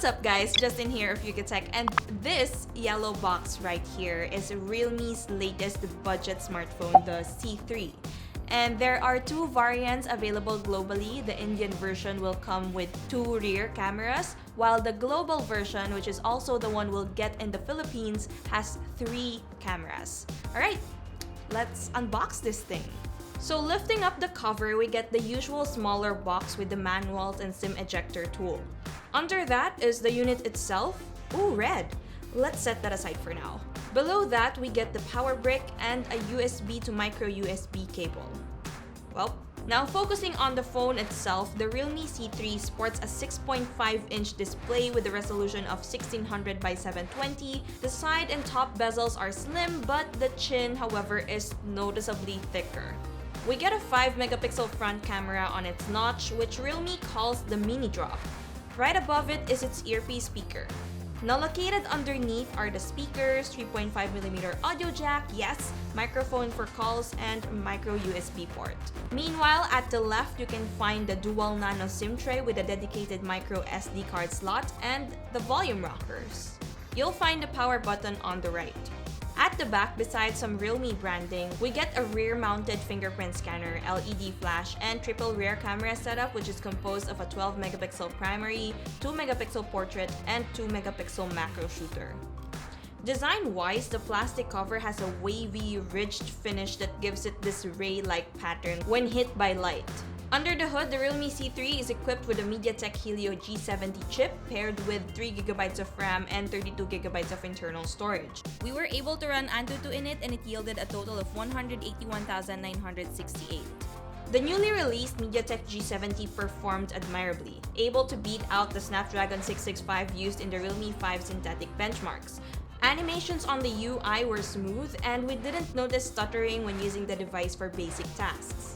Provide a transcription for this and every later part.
up guys, Justin here of Yugatech, and this yellow box right here is Realme's latest budget smartphone, the C3. And there are two variants available globally. The Indian version will come with 2 rear cameras, while the global version, which is also the one we'll get in the Philippines, has 3 cameras. Alright, let's unbox this thing. So lifting up the cover, we get the usual smaller box with the manuals and SIM ejector tool. Under that is the unit itself. Ooh, red! Let's set that aside for now. Below that, we get the power brick and a USB to micro USB cable. Well, now focusing on the phone itself, the Realme C3 sports a 6.5-inch display with a resolution of 1600 by 720. The side and top bezels are slim, but the chin, however, is noticeably thicker. We get a 5-megapixel front camera on its notch, which Realme calls the mini drop. Right above it is its earpiece speaker. Now located underneath are the speakers, 3.5mm audio jack, yes, microphone for calls, and micro USB port. Meanwhile, at the left you can find the dual nano SIM tray with a dedicated micro SD card slot and the volume rockers. You'll find the power button on the right. At the back, besides some Realme branding, we get a rear-mounted fingerprint scanner, LED flash, and triple rear camera setup, which is composed of a 12-megapixel primary, 2-megapixel portrait, and 2-megapixel macro shooter. Design-wise, the plastic cover has a wavy, ridged finish that gives it this ray-like pattern when hit by light. Under the hood, the Realme C3 is equipped with a MediaTek Helio G70 chip paired with 3GB of RAM and 32GB of internal storage. We were able to run Antutu in it and it yielded a total of 181,968. The newly released MediaTek G70 performed admirably, able to beat out the Snapdragon 665 used in the Realme 5 synthetic benchmarks. Animations on the UI were smooth and we didn't notice stuttering when using the device for basic tasks.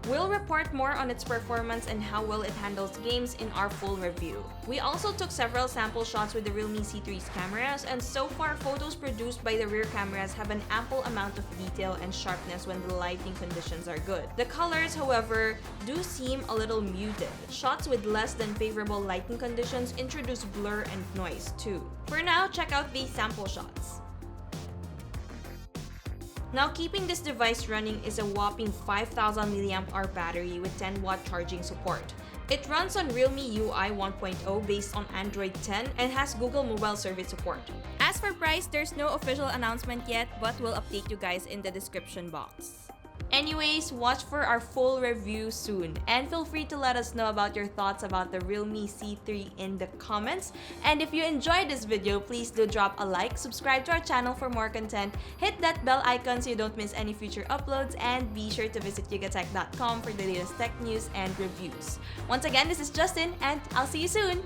We'll report more on its performance and how well it handles games in our full review. We also took several sample shots with the Realme C3's cameras, and so far photos produced by the rear cameras have an ample amount of detail and sharpness when the lighting conditions are good. The colors, however, do seem a little muted. Shots with less than favorable lighting conditions introduce blur and noise too. For now, check out these sample shots. Now, keeping this device running is a whopping 5,000 mAh battery with 10-watt charging support. It runs on Realme UI 1.0 based on Android 10 and has Google Mobile Service support. As for price, there's no official announcement yet, but we'll update you guys in the description box. Anyways, watch for our full review soon, and feel free to let us know about your thoughts about the Realme C3 in the comments. And if you enjoyed this video, please do drop a like, subscribe to our channel for more content, hit that bell icon so you don't miss any future uploads, and be sure to visit yugatech.com for the latest tech news and reviews. Once again, this is Justin, and I'll see you soon!